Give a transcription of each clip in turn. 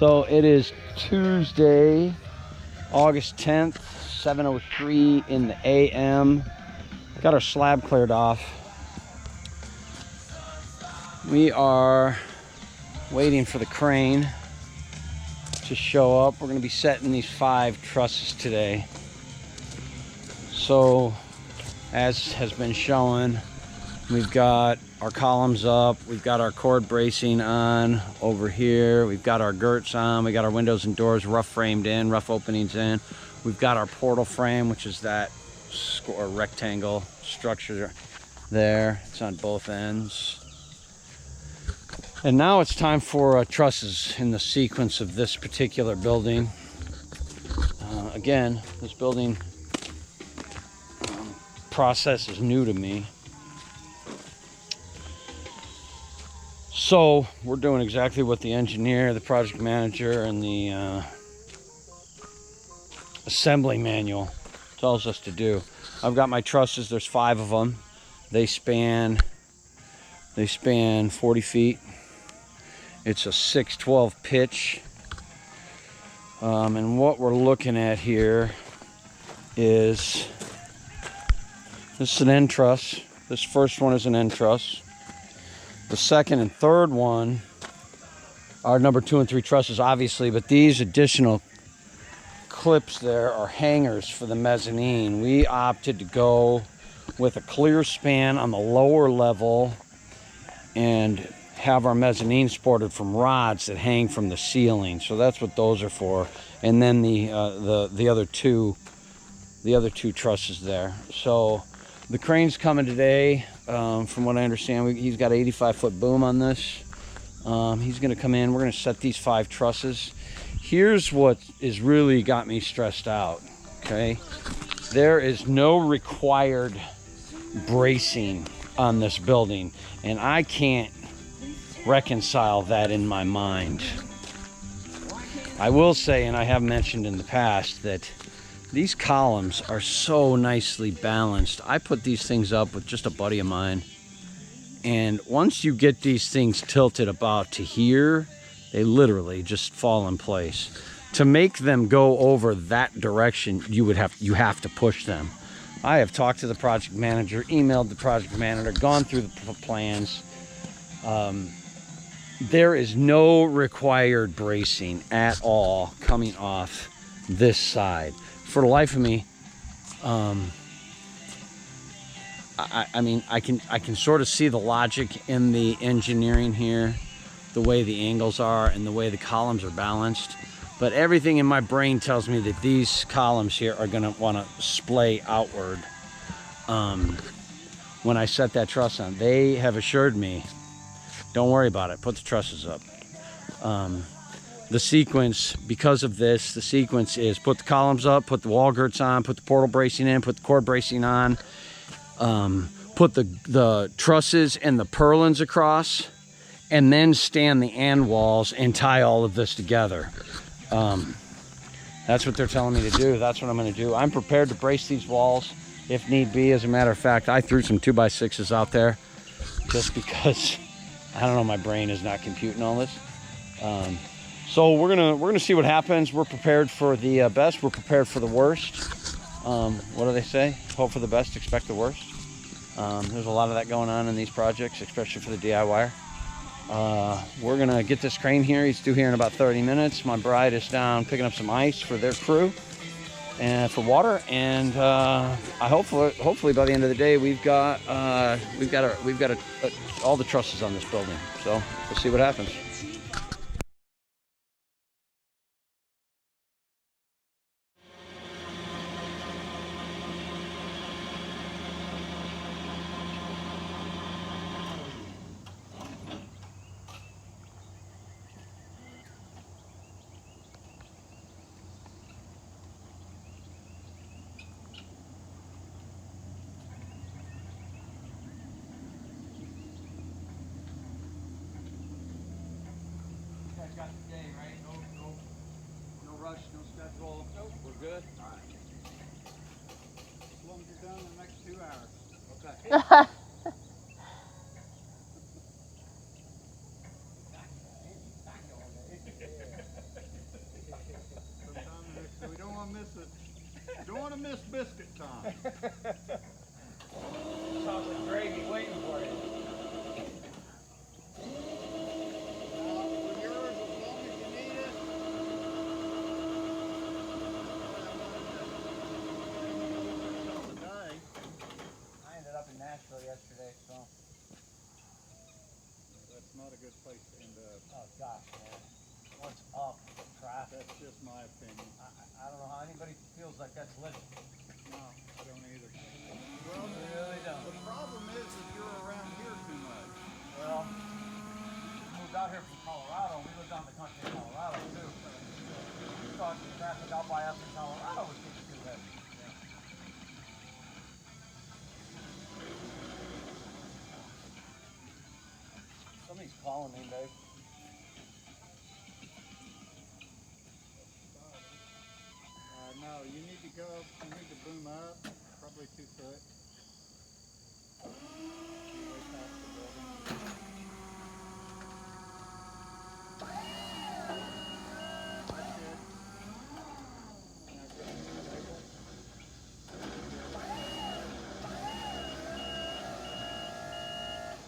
So it is Tuesday, August 10th, 7:03 in the AM. Got our slab cleared off. We are waiting for the crane to show up. We're going to be setting these 5 trusses today. So, as has been shown, we've got our columns up, we've got our cord bracing on over here, we've got our girts on, we got our windows and doors rough framed in, rough openings in. We've got our portal frame, which is that rectangle structure there. It's on both ends. And now it's time for trusses in the sequence of this particular building. Again, this building process is new to me. So we're doing exactly what the engineer, the project manager, and the assembly manual tells us to do. I've got my trusses. There's 5 of them. They span 40 feet. It's a 6/12 pitch. And what we're looking at here is, this is an end truss. This first one is an end truss. The second and third one are number 2 and 3 trusses, obviously, but these additional clips there are hangers for the mezzanine. We opted to go with a clear span on the lower level and have our mezzanine supported from rods that hang from the ceiling. So that's what those are for. And then the other two trusses there. So the crane's coming today. From what I understand, he's got an 85-foot boom on this. He's going to come in. We're going to set these 5 trusses. Here's what has really got me stressed out, okay? There is no required bracing on this building, and I can't reconcile that in my mind. I will say, and I have mentioned in the past, that these columns are so nicely balanced. I put these things up with just a buddy of mine, and once you get these things tilted about to here, they literally just fall in place. To make them go over that direction, you have to push them. I have talked to the project manager, emailed the project manager, gone through the plans. There is no required bracing at all coming off this side. For the life of me, I mean, I can sort of see the logic in the engineering here, the way the angles are and the way the columns are balanced. But everything in my brain tells me that these columns here are going to want to splay outward when I set that truss on. They have assured me, don't worry about it, put the trusses up. The sequence, because of this, the sequence is put the columns up, put the wall girts on, put the portal bracing in, put the cord bracing on, put the trusses and the purlins across, and then stand the end walls and tie all of this together. That's what they're telling me to do. That's what I'm going to do. I'm prepared to brace these walls if need be. As a matter of fact, I threw some 2x6s out there just because, I don't know, my brain is not computing all this. So we're gonna see what happens. We're prepared for the best. We're prepared for the worst. What do they say? Hope for the best, expect the worst. There's a lot of that going on in these projects, especially for the DIYer. We're gonna get this crane here. He's due here in about 30 minutes. My bride is down picking up some ice for their crew and for water. And hopefully by the end of the day, we've got all the trusses on this building. So we'll see what happens. Got today, right? No rush, no schedule. Nope, we're good. All right. As long as you're done in the next 2 hours. Okay. Don't want to miss biscuit time. Chocolate gravy waiting for you. Yours as long as you need it. I ended up in Nashville yesterday, so. That's not a good place to end up. Oh gosh, man. What's up with traffic? That's just my opinion. I don't know how anybody feels like that's living. No, I don't either. Well, really don't. The problem is that you're around here too much. Well, we moved out here from Colorado. We lived on the country in Colorado too. We thought the traffic out by us in Colorado was getting too heavy. Somebody's calling me, babe. No, you need to go. You need to boom up, probably 2 foot. Way past the building. That's it. Now get the label.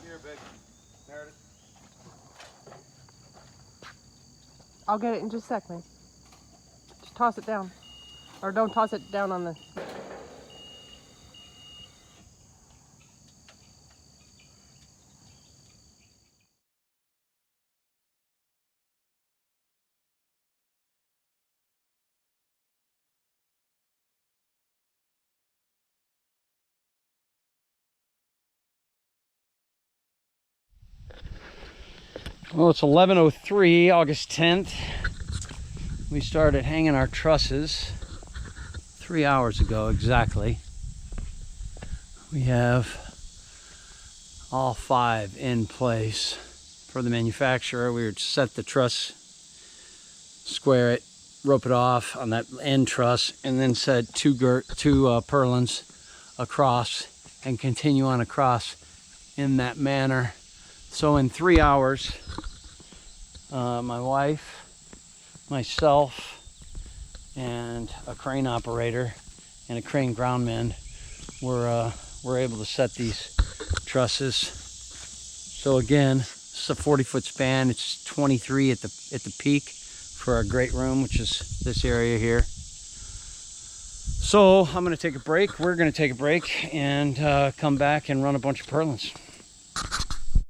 Here, babe. Meredith. I'll get it in just a sec, man. Just toss it down. Or don't toss it down on the... Well, it's 11:03, August 10th. We started hanging our trusses 3 hours ago exactly. We have all 5 in place. For the manufacturer, we would set the truss, square it, rope it off on that end truss, and then set two purlins across and continue on across in that manner. So in 3 hours, my wife, myself, and a crane operator and a crane groundman were able to set these trusses. So again, it's a 40-foot span. It's 23 at the peak for our great room, which is this area here. So I'm going to take a break. We're going to take a break and come back and run a bunch of purlins.